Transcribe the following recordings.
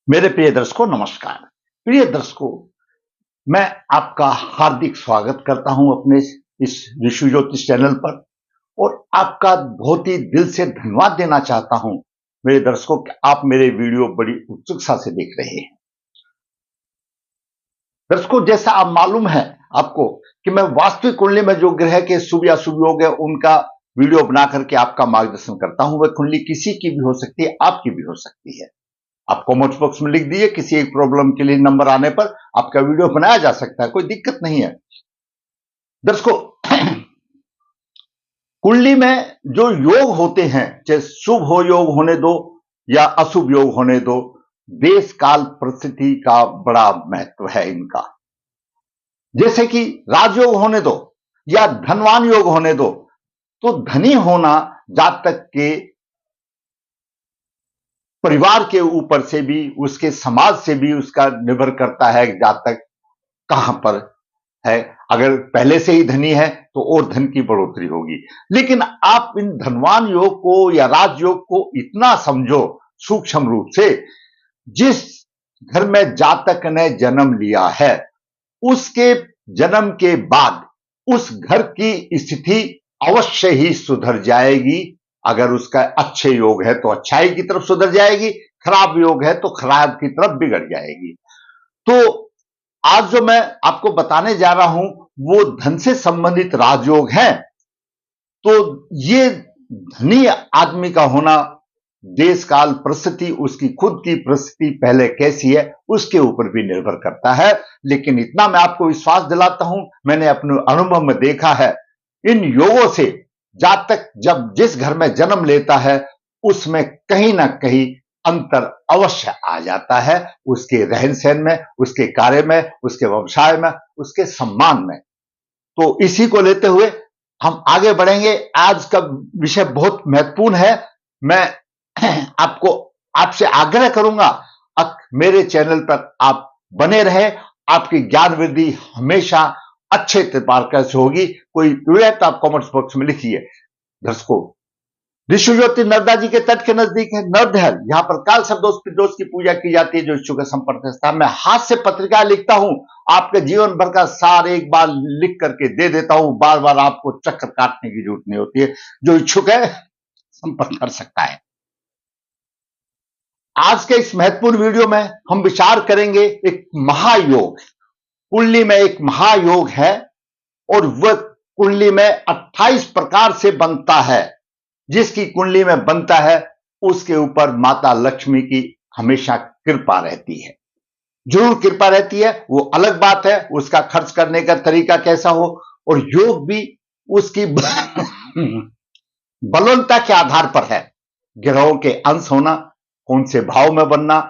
मेरे प्रिय दर्शकों नमस्कार। प्रिय दर्शकों, मैं आपका हार्दिक स्वागत करता हूं अपने इस ऋषि ज्योतिष चैनल पर और आपका बहुत ही दिल से धन्यवाद देना चाहता हूं मेरे दर्शकों कि आप मेरे वीडियो बड़ी उत्सुकता से देख रहे हैं। दर्शकों, जैसा आप मालूम है आपको कि मैं वास्तविक कुंडली में जो ग्रह के शुभ या शुभ योग है उनका वीडियो बना करके आपका मार्गदर्शन करता हूं। वह कुंडली किसी की भी हो सकती है, आपकी भी हो सकती है। आप कमेंट बॉक्स में लिख दीजिए, किसी एक प्रॉब्लम के लिए नंबर आने पर आपका वीडियो बनाया जा सकता है, कोई दिक्कत नहीं है। दर्शकों, कुंडली में जो योग होते हैं, चाहे शुभ हो योग होने दो या अशुभ योग होने दो, देश काल परिस्थिति का बड़ा महत्व है इनका। जैसे कि राजयोग होने दो या धनवान योग होने दो, तो धनी होना जातक के परिवार के ऊपर से भी, उसके समाज से भी उसका निर्भर करता है जातक कहां पर है। अगर पहले से ही धनी है तो और धन की बढ़ोतरी होगी। लेकिन आप इन धनवान योग को या राजयोग को इतना समझो सूक्ष्म रूप से, जिस घर में जातक ने जन्म लिया है उसके जन्म के बाद उस घर की स्थिति अवश्य ही सुधर जाएगी। अगर उसका अच्छे योग है तो अच्छाई की तरफ सुधर जाएगी, खराब योग है तो खराब की तरफ बिगड़ जाएगी। तो आज जो मैं आपको बताने जा रहा हूं वो धन से संबंधित राजयोग है। तो ये धनी आदमी का होना देश काल परिस्थिति, उसकी खुद की परिस्थिति पहले कैसी है उसके ऊपर भी निर्भर करता है। लेकिन इतना मैं आपको विश्वास दिलाता हूं, मैंने अपने अनुभव में देखा है, इन योगों से जातक जब जिस घर में जन्म लेता है उसमें कहीं ना कहीं अंतर अवश्य आ जाता है, उसके रहन सहन में, उसके कार्य में, उसके व्यवसाय में, उसके सम्मान में। तो इसी को लेते हुए हम आगे बढ़ेंगे। आज का विषय बहुत महत्वपूर्ण है। मैं आपको आपसे आग्रह करूंगा मेरे चैनल पर आप बने रहे। आपकी ज्ञान वृद्धि हमेशा अच्छे प्रकार से होगी। कोई क्वेरी है तो आप कमेंट्स बॉक्स में लिखिए। दर्शकों, ऋषि ज्योति नर्मदा जी के तट के नजदीक है नरदहल। यहाँ पर काल सर्पदोष पितृदोष की पूजा की जाती है। जो इच्छुक है संपर्क स्थान। मैं हाथ से पत्रिका लिखता हूं, आपके जीवन भर का सार एक बार लिख करके दे देता हूं। बार बार आपको चक्कर काटने की जरूरत नहीं होती है। जो इच्छुक है संपर्क कर सकता है। आज के इस महत्वपूर्ण वीडियो में हम विचार करेंगे एक महायोग। कुंडली में एक महायोग है और वह कुंडली में 28 प्रकार से बनता है। जिसकी कुंडली में बनता है उसके ऊपर माता लक्ष्मी की हमेशा कृपा रहती है। जरूर कृपा रहती है, वो अलग बात है। उसका खर्च करने का तरीका कैसा हो और योग भी उसकी बलवंता के आधार पर है। ग्रहों के अंश होना, कौन से भाव में बनना,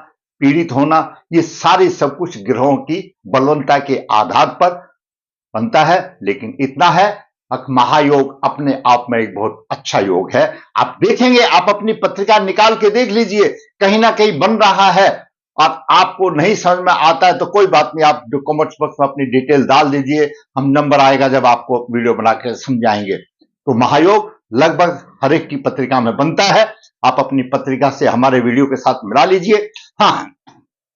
पीड़ित होना, ये सारी सब कुछ ग्रहों की बलवंता के आधार पर बनता है। लेकिन इतना है, महायोग अपने आप में एक बहुत अच्छा योग है। आप देखेंगे, आप अपनी पत्रिका निकाल के देख लीजिए, कहीं ना कहीं बन रहा है। और आपको नहीं समझ में आता है तो कोई बात नहीं, आप कमेंट्स बॉक्स में अपनी डिटेल डाल दीजिए। हम नंबर आएगा जब आपको वीडियो बना के समझाएंगे। तो महायोग लगभग हर एक की पत्रिका में बनता है। आप अपनी पत्रिका से हमारे वीडियो के साथ मिला लीजिए। हाँ,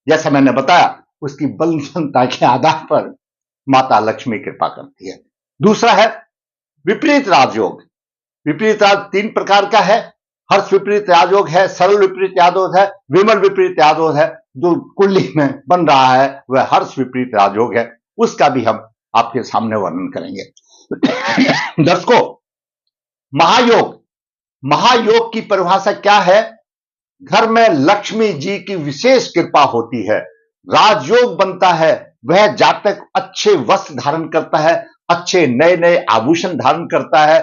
जैसा मैंने बताया, उसकी बलवंता के आधार पर माता लक्ष्मी कृपा करती है। दूसरा है विपरीत राजयोग। विपरीत राज 3 प्रकार का है। हर्ष विपरीत राजयोग है, सरल विपरीत राजयोग है, विमल विपरीत राजयोग है। जो कुंडली में बन रहा है वह हर्ष विपरीत राजयोग है। उसका भी हम आपके सामने वर्णन करेंगे। दर्शकों, महायोग, महायोग की परिभाषा क्या है? घर में लक्ष्मी जी की विशेष कृपा होती है। राजयोग बनता है, वह जातक अच्छे वस्त्र धारण करता है, अच्छे नए नए आभूषण धारण करता है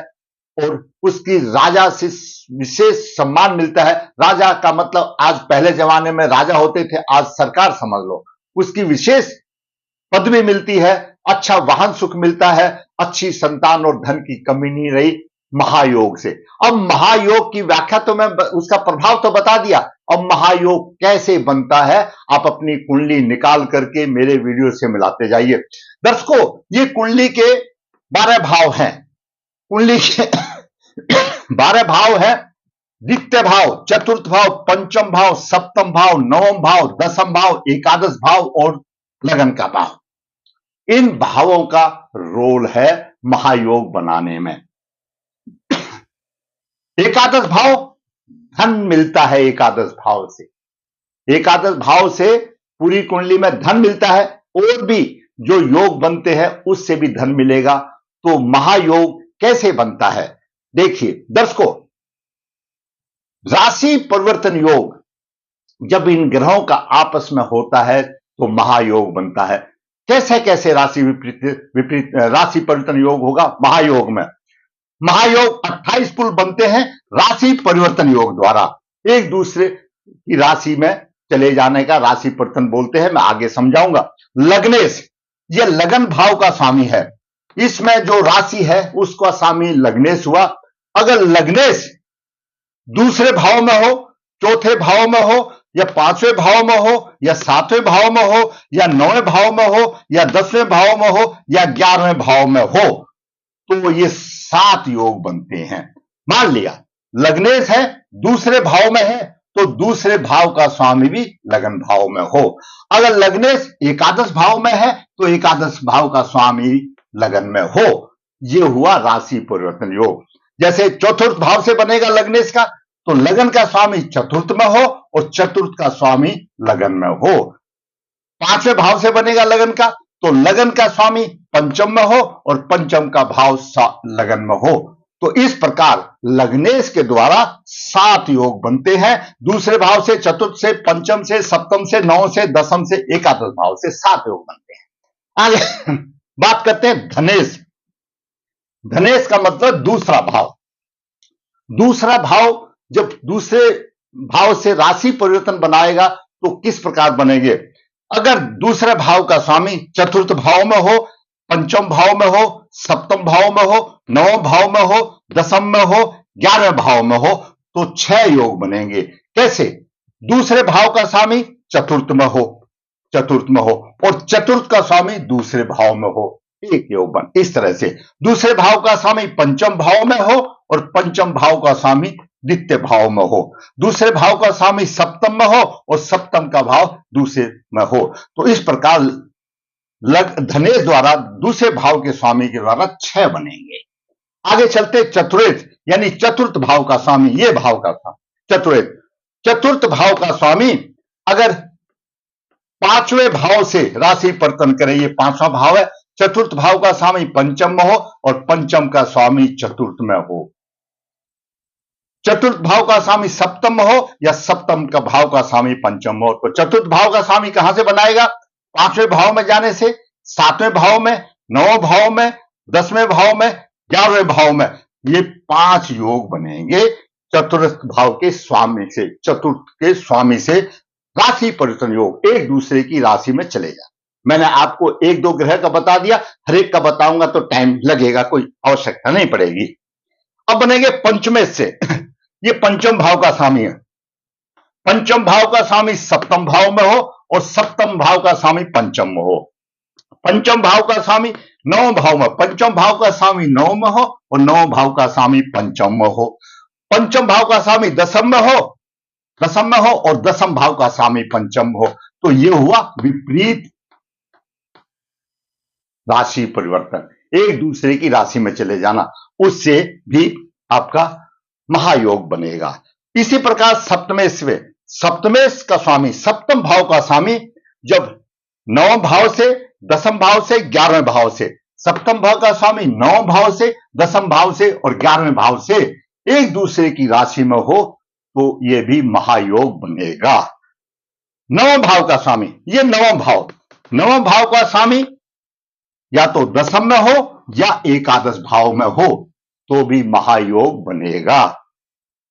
और उसकी राजा से विशेष सम्मान मिलता है। राजा का मतलब आज पहले जमाने में राजा होते थे, आज सरकार समझ लो। उसकी विशेष पदवी मिलती है, अच्छा वाहन सुख मिलता है, अच्छी संतान और धन की कमी नहीं रही महायोग से। अब महायोग की व्याख्या तो मैं उसका प्रभाव तो बता दिया। अब महायोग कैसे बनता है आप अपनी कुंडली निकाल करके मेरे वीडियो से मिलाते जाइए। दर्शकों, ये कुंडली के 12 भाव हैं। कुंडली के 12 भाव हैं। द्वितीय भाव, चतुर्थ भाव, पंचम भाव, सप्तम भाव, नवम भाव, दसम भाव, एकादश भाव और लगन का भाव। इन भावों का रोल है महायोग बनाने में। एकादश भाव, धन मिलता है एकादश भाव से। एकादश भाव से पूरी कुंडली में धन मिलता है, और भी जो योग बनते हैं उससे भी धन मिलेगा। तो महायोग कैसे बनता है? देखिए दर्शकों, राशि परिवर्तन योग जब इन ग्रहों का आपस में होता है तो महायोग बनता है। कैसे कैसे राशि विपरीत राशि परिवर्तन योग होगा महायोग में? महायोग 28 पुल बनते हैं राशि परिवर्तन योग द्वारा। एक दूसरे की राशि में चले जाने का राशि परिवर्तन बोलते हैं, मैं आगे समझाऊंगा। लग्नेश, यह लगन भाव का स्वामी है। इसमें जो राशि है उसका स्वामी लग्नेश हुआ। अगर लग्नेश दूसरे भाव में हो, चौथे भाव में हो, या पांचवें भाव में हो, या सातवें भाव में हो, या नौवें भाव में हो, या 10वें भाव में हो, या 11वें भाव में हो, तो ये 7 योग बनते हैं। मान लिया लग्नेश है, दूसरे भाव में है, तो दूसरे भाव का स्वामी भी लगन भाव में हो। अगर लग्नेश एकादश भाव में है तो एकादश भाव का स्वामी लगन में हो। यह हुआ राशि परिवर्तन योग। जैसे चतुर्थ भाव से बनेगा लग्नेश का, तो लगन का स्वामी चतुर्थ में हो और चतुर्थ का स्वामी लगन में हो। पांचवें भाव से बनेगा लगन का, तो लगन का स्वामी पंचम में हो और पंचम का भाव लगन में हो। तो इस प्रकार लग्नेश के द्वारा 7 योग बनते हैं। दूसरे भाव से, चतुर्थ से, पंचम से, सप्तम से, नौ से, दसम से, एकादश भाव से 7 योग बनते हैं। आगे बात करते हैं धनेश। धनेश का मतलब दूसरा भाव। दूसरा भाव जब दूसरे भाव से राशि परिवर्तन बनाएगा तो किस प्रकार बनेंगे? अगर दूसरे भाव का स्वामी चतुर्थ भाव में हो, पंचम भाव में हो, सप्तम भाव में हो, नवम भाव में हो, दसम में हो, 11वें भाव में हो, तो 6 योग बनेंगे। कैसे? दूसरे भाव का स्वामी चतुर्थ में हो, और चतुर्थ का स्वामी दूसरे भाव में हो, 1 योग बन। इस तरह से दूसरे भाव का स्वामी पंचम भाव में हो और पंचम भाव का स्वामी द्वितीय भाव में हो, दूसरे भाव का स्वामी सप्तम में हो और सप्तम का भाव दूसरे में हो। तो इस प्रकार धनेश द्वारा दूसरे भाव के स्वामी के द्वारा 6 बनेंगे। आगे चलते चतुर्थ, यानी चतुर्थ भाव का स्वामी, ये भाव का था चतुर्थ। चतुर्थ भाव का स्वामी अगर पांचवें भाव से राशि परिवर्तन करें, ये 5वां भाव है, चतुर्थ भाव का स्वामी पंचम में हो और पंचम का स्वामी चतुर्थ में हो। चतुर्थ भाव का स्वामी सप्तम में हो या सप्तम का भाव का स्वामी पंचम में हो। तो चतुर्थ भाव का स्वामी कहां से बनाएगा? 5वें भाव में जाने से, 7वें भाव में, 9वें भाव में, 10वें भाव में, 11वें भाव में, ये 5 योग बनेंगे चतुर्थ भाव के स्वामी से, चतुर्थ के स्वामी से राशि परिवर्तन योग, एक दूसरे की राशि में चले जाए। मैंने आपको 1-2 ग्रह का बता दिया, हर एक का बताऊंगा तो टाइम लगेगा, कोई आवश्यकता नहीं पड़ेगी। अब बनेंगे पंचमेश से। ये पंचम भाव का स्वामी है। पंचम भाव का स्वामी सप्तम भाव में हो और सप्तम भाव का स्वामी पंचम में हो। पंचम भाव का स्वामी नवम भाव में, पंचम भाव का स्वामी नवम में हो और नवम भाव का स्वामी पंचम में हो। पंचम भाव का स्वामी दसम में हो और दसम भाव का स्वामी पंचम हो। तो यह हुआ विपरीत राशि परिवर्तन, एक दूसरे की राशि में चले जाना, उससे भी आपका महायोग बनेगा। इसी प्रकार सप्तमेश का स्वामी, सप्तम भाव का स्वामी जब नवम भाव से, दसम भाव से, 11वें भाव से, सप्तम भाव का स्वामी नवम भाव से, दसम भाव से और 11वें भाव से एक दूसरे की राशि में हो तो यह भी महायोग बनेगा। नवम भाव का स्वामी, यह नवम भाव का स्वामी या तो दसम में हो या एकादश भाव में हो तो भी महायोग बनेगा।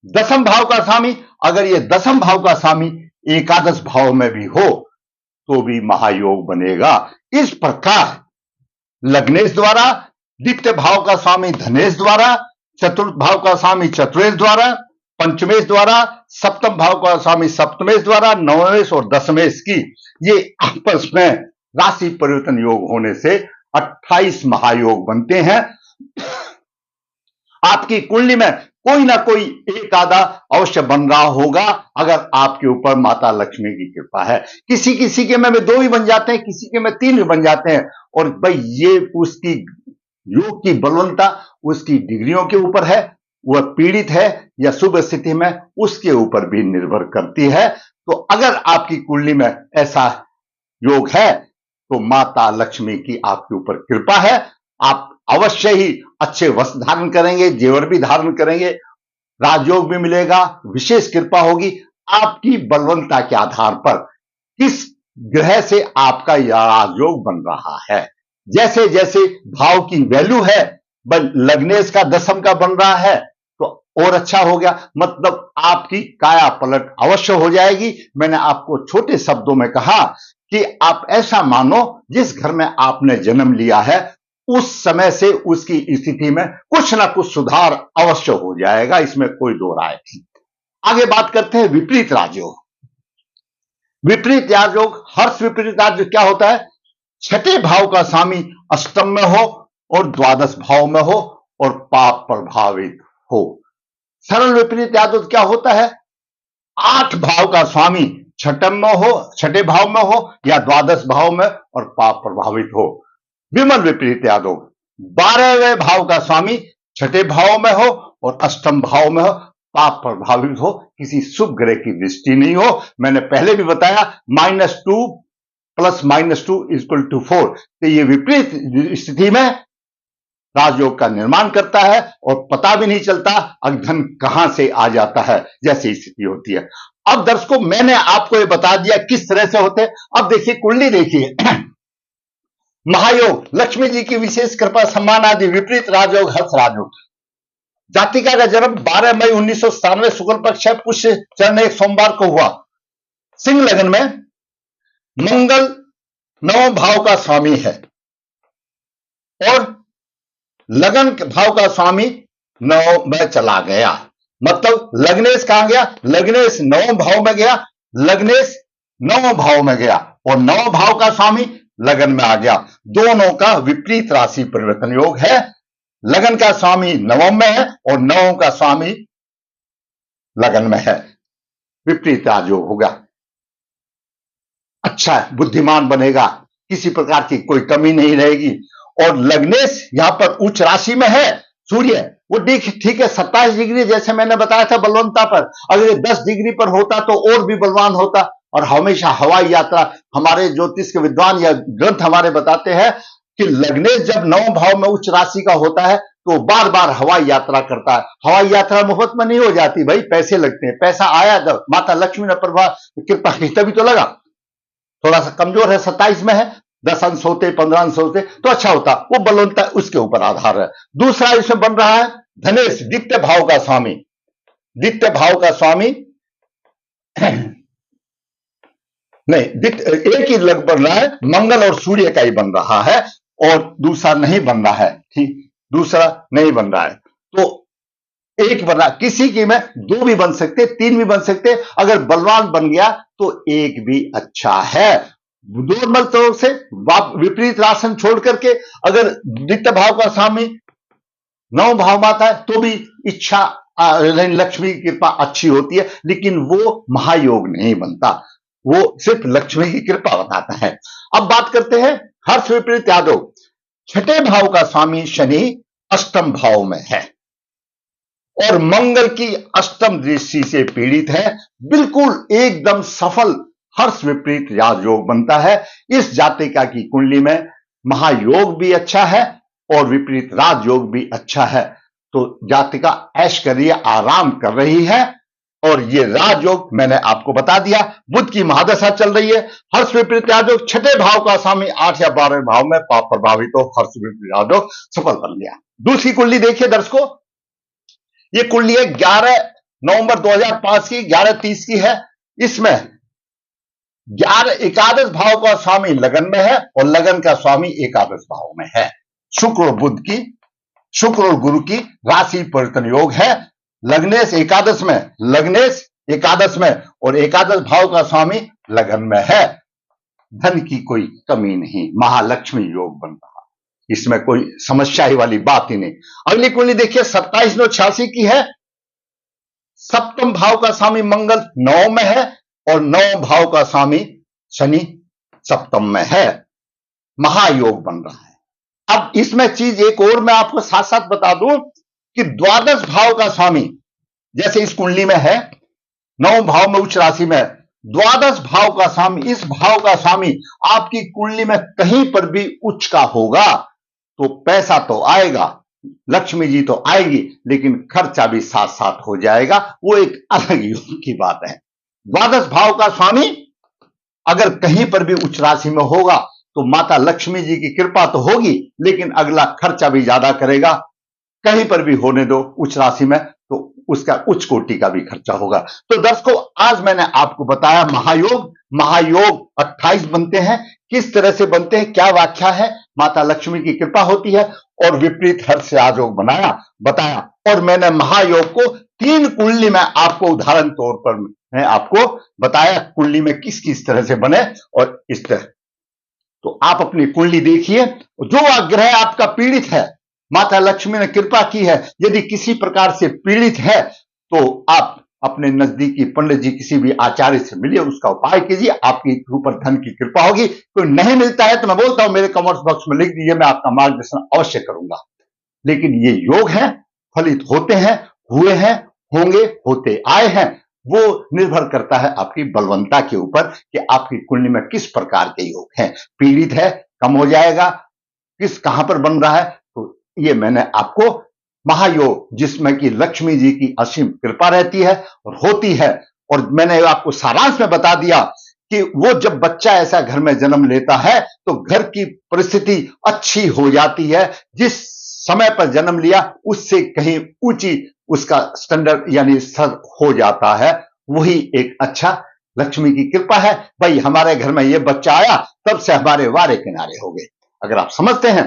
दसम भाव का स्वामी, अगर यह दसम भाव का स्वामी एकादश भाव में भी हो तो भी महायोग बनेगा। इस प्रकार लग्नेश द्वारा, द्वितीय भाव का स्वामी धनेश द्वारा, चतुर्थ भाव का स्वामी चतुर्थ द्वारा, पंचमेश द्वारा, सप्तम भाव का स्वामी सप्तमेश द्वारा, नवमेश और दशमेश की ये आपस में राशि परिवर्तन योग होने से 28 महायोग बनते हैं। आपकी कुंडली में कोई ना कोई एक आधा अवश्य बन रहा होगा अगर आपके ऊपर माता लक्ष्मी की कृपा है। किसी किसी के में 2 भी बन जाते हैं, किसी के में 3 भी बन जाते हैं। और भाई ये उसकी योग की बलवंता उसकी डिग्रियों के ऊपर है, वह पीड़ित है या शुभ स्थिति में, उसके ऊपर भी निर्भर करती है। तो अगर आपकी कुंडली में ऐसा योग है तो माता लक्ष्मी की आपके ऊपर कृपा है। आप अवश्य ही अच्छे वस्त्र धारण करेंगे, जेवर भी धारण करेंगे, राजयोग भी मिलेगा, विशेष कृपा होगी। आपकी बलवंता के आधार पर किस ग्रह से आपका यह राजयोग बन रहा है, जैसे जैसे भाव की वैल्यू है, लग्नेश का दशम का बन रहा है तो और अच्छा हो गया, मतलब आपकी काया पलट अवश्य हो जाएगी। मैंने आपको छोटे शब्दों में कहा कि आप ऐसा मानो जिस घर में आपने जन्म लिया है उस समय से उसकी स्थिति में कुछ ना कुछ सुधार अवश्य हो जाएगा, इसमें कोई दो राय नहीं। आगे बात करते हैं विपरीत राजयोग। विपरीत राजयोग, हर्ष विपरीत राजयोग क्या होता है? छठे भाव का स्वामी अष्टम में हो और द्वादश भाव में हो और पाप प्रभावित हो। सरल विपरीत राजयोग क्या होता है? 8 भाव का स्वामी छठम में हो, छठे भाव में हो या द्वादश भाव में और पाप प्रभावित हो। विमल विपरीत योग, 12वें भाव का स्वामी छठे भाव में हो और अष्टम भाव में हो, पाप प्रभावित हो, किसी शुभ ग्रह की दृष्टि नहीं हो। मैंने पहले भी बताया -2 + -2 = 4। तो ये विपरीत स्थिति में राजयोग का निर्माण करता है और पता भी नहीं चलता अधन कहां से आ जाता है, जैसी स्थिति होती है। अब दर्शकों, मैंने आपको ये बता दिया किस तरह से होते। अब देखिए कुंडली, देखिए महायोग, लक्ष्मी जी की विशेष कृपा, सम्मान आदि, विपरीत राजयोग, हर्ष राजयोग। जातिका का जन्म 12 मई 1997 शुक्ल पक्ष है, पुष्य चरण 1 सोमवार को हुआ। सिंह लगन में मंगल 9 भाव का स्वामी है और लगन भाव का स्वामी 9 में चला गया। मतलब लग्नेश कहां गया? लग्नेश 9 भाव में गया, लग्नेश 9 भाव में गया और 9 भाव का स्वामी लगन में आ गया। दोनों का विपरीत राशि परिवर्तन योग है। लगन का स्वामी नवम में है और नवम का स्वामी लगन में है। विपरीत राजयोग होगा। अच्छा बुद्धिमान बनेगा, किसी प्रकार की कोई कमी नहीं रहेगी। और लग्नेश यहां पर उच्च राशि में है, सूर्य वो ठीक है 27 डिग्री, जैसे मैंने बताया था बलवंता पर। अगर ये 10 डिग्री पर होता तो और भी बलवान होता। और हमेशा हवाई यात्रा, हमारे ज्योतिष के विद्वान या ग्रंथ हमारे बताते हैं कि लग्नेश जब 9 भाव में उच्च राशि का होता है तो बार बार हवाई यात्रा करता है। हवाई यात्रा मुफ्त में नहीं हो जाती भाई, पैसे लगते हैं। पैसा आया जब माता लक्ष्मी ने कृपा की तभी तो लगा। थोड़ा सा कमजोर है, 27 में है, 10 अंश होते, 15 अंश होते तो अच्छा होता। वो बलवंता उसके ऊपर आधार है। दूसरा इसमें बन रहा है धनेश, द्वितीय भाव का स्वामी। द्वितीय भाव का स्वामी नहीं, एक ही लग बन रहा है, मंगल और सूर्य का ही बन रहा है और दूसरा नहीं बन रहा है। ठीक, दूसरा नहीं बन रहा है तो एक बन रहा। किसी की में 2 भी बन सकते, 3 भी बन सकते। अगर बलवान बन गया तो एक भी अच्छा है। नॉर्मल तौर से विपरीत राशन छोड़ करके अगर द्वितीय भाव का स्वामी 9 भाव में आता है तो भी इच्छा लक्ष्मी की कृपा अच्छी होती है, लेकिन वो महायोग नहीं बनता, वो सिर्फ लक्ष्मी की कृपा बताता है। अब बात करते हैं हर्ष विपरीत योग। छठे भाव का स्वामी शनि अष्टम भाव में है और मंगल की अष्टम दृष्टि से पीड़ित है। बिल्कुल एकदम सफल हर्ष विपरीत राजयोग बनता है। इस जातिका की कुंडली में महायोग भी अच्छा है और विपरीत राजयोग भी अच्छा है। तो जातिका ऐश कर रही है, आराम कर रही है। और ये राजयोग मैंने आपको बता दिया। बुध की महादशा चल रही है। हर्ष विपरीत राजयोग छठे भाव का स्वामी 8 या 12वें भाव में पाप प्रभावित हो, हर्ष विपरीत राजयोग सफल बन गया। दूसरी कुंडली देखिए दर्शकों, ये कुंडली है 11 नवंबर 2005 की, 11:30 की है। इसमें 11 भाव का स्वामी लगन में है और लगन का स्वामी एकादश भाव में है। शुक्र और बुध की, शुक्र और गुरु की राशि परिवर्तन योग है। लग्नेश एकादश में, लग्नेश एकादश में और एकादश भाव का स्वामी लगन में है। धन की कोई कमी नहीं, महालक्ष्मी योग बन रहा, इसमें कोई समस्या ही वाली बात ही नहीं। अगली कुंडली देखिए 27/9/86 की है। सप्तम भाव का स्वामी मंगल 9 में है और 9 भाव का स्वामी शनि सप्तम में है, महायोग बन रहा है। अब इसमें चीज एक और मैं आपको साथ साथ बता दूं कि द्वादश भाव का स्वामी जैसे इस कुंडली में है, 9 भाव में उच्च राशि में, द्वादश भाव का स्वामी, इस भाव का स्वामी आपकी कुंडली में कहीं पर भी उच्च का होगा तो पैसा तो आएगा, लक्ष्मी जी तो आएगी, लेकिन खर्चा भी साथ साथ हो जाएगा। वो एक अलग योग की बात है। द्वादश भाव का स्वामी अगर कहीं पर भी उच्च राशि में होगा तो माता लक्ष्मी जी की कृपा तो होगी, लेकिन अगला खर्चा भी ज्यादा करेगा। कहीं पर भी होने दो उच्च राशि में तो उसका उच्च कोटि का भी खर्चा होगा। तो दर्शकों, आज मैंने आपको बताया महायोग 28 बनते हैं, किस तरह से बनते हैं, क्या व्याख्या है, माता लक्ष्मी की कृपा होती है, और विपरीत हर्ष से आयोग बताया। और मैंने महायोग को 3 कुंडली में आपको उदाहरण तौर पर मैं आपको बताया कुंडली में किस किस तरह से बने और इस तरह। तो आप अपनी कुंडली देखिए, जो ग्रह आपका पीड़ित है, माता लक्ष्मी ने कृपा की है, यदि किसी प्रकार से पीड़ित है तो आप अपने नजदीकी पंडित जी किसी भी आचार्य से मिलिए, उसका उपाय कीजिए, आपके ऊपर धन की कृपा होगी। कोई नहीं मिलता है तो मैं बोलता हूं मेरे कमेंट बॉक्स में लिख दीजिए, मैं आपका मार्गदर्शन अवश्य करूंगा। लेकिन ये योग है, फलित होते हैं, हुए हैं, होंगे, होते आए हैं। वो निर्भर करता है आपकी बलवंता के ऊपर कि आपकी कुंडली में किस प्रकार के योग हैं। पीड़ित है, कम हो जाएगा, कहां पर बन रहा है, तो ये मैंने आपको महायोग जिसमें कि लक्ष्मी जी की असीम कृपा रहती है और होती है, और मैंने आपको सारांश में बता दिया कि वो जब बच्चा ऐसा घर में जन्म लेता है तो घर की परिस्थिति अच्छी हो जाती है, जिस समय पर जन्म लिया उससे कहीं ऊंची उसका स्टैंडर्ड यानी स्तर हो जाता है। वही एक अच्छा लक्ष्मी की कृपा है। भाई हमारे घर में ये बच्चा आया तब से हमारे वारे किनारे हो गए। अगर आप समझते हैं,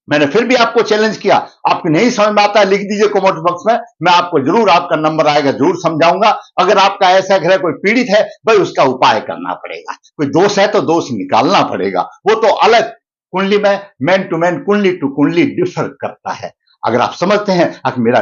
मैंने फिर भी आपको चैलेंज किया, आपको नहीं समझ में आता है लिख दीजिए कमेंट बॉक्स में, मैं आपको जरूर, आपका नंबर आएगा, जरूर समझाऊंगा। अगर आपका ऐसा घर कोई पीड़ित है, भाई उसका उपाय करना पड़ेगा। कोई दोष है तो दोष निकालना पड़ेगा, वो तो अलग कुंडली में मैन टू मैन, कुंडली टू कुंडली डिफर करता है। अगर आप समझते हैं कि मेरा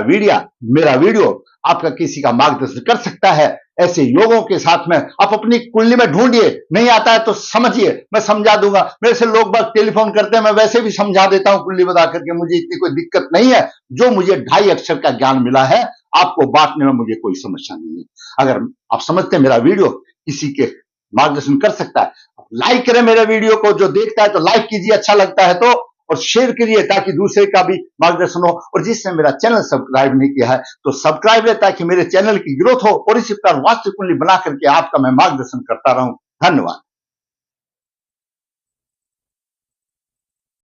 वीडियो आपका किसी का मार्गदर्शन कर सकता है, ऐसे योगों के साथ में आप अपनी कुंडली में ढूंढिए, नहीं आता है तो समझिए, मैं समझा दूंगा। मेरे से लोग बात टेलीफोन करते हैं, मैं वैसे भी समझा देता हूं कुंडली बता करके, मुझे इतनी कोई दिक्कत नहीं है। जो मुझे 2.5 अक्षर का ज्ञान मिला है, आपको बांटने में मुझे कोई समस्या नहीं है। अगर आप समझते हैं मेरा वीडियो किसी के मार्गदर्शन कर सकता है, लाइक करें मेरे वीडियो को, जो देखता है तो लाइक कीजिए, अच्छा लगता है तो, और शेयर करिए ताकि दूसरे का भी मार्गदर्शन हो। और जिसने मेरा चैनल सब्सक्राइब नहीं किया है तो सब्सक्राइब है, ताकि मेरे चैनल की ग्रोथ हो और इसी प्रकार वास्तु कुंडली बना करके आपका मैं मार्गदर्शन करता रहूं। धन्यवाद।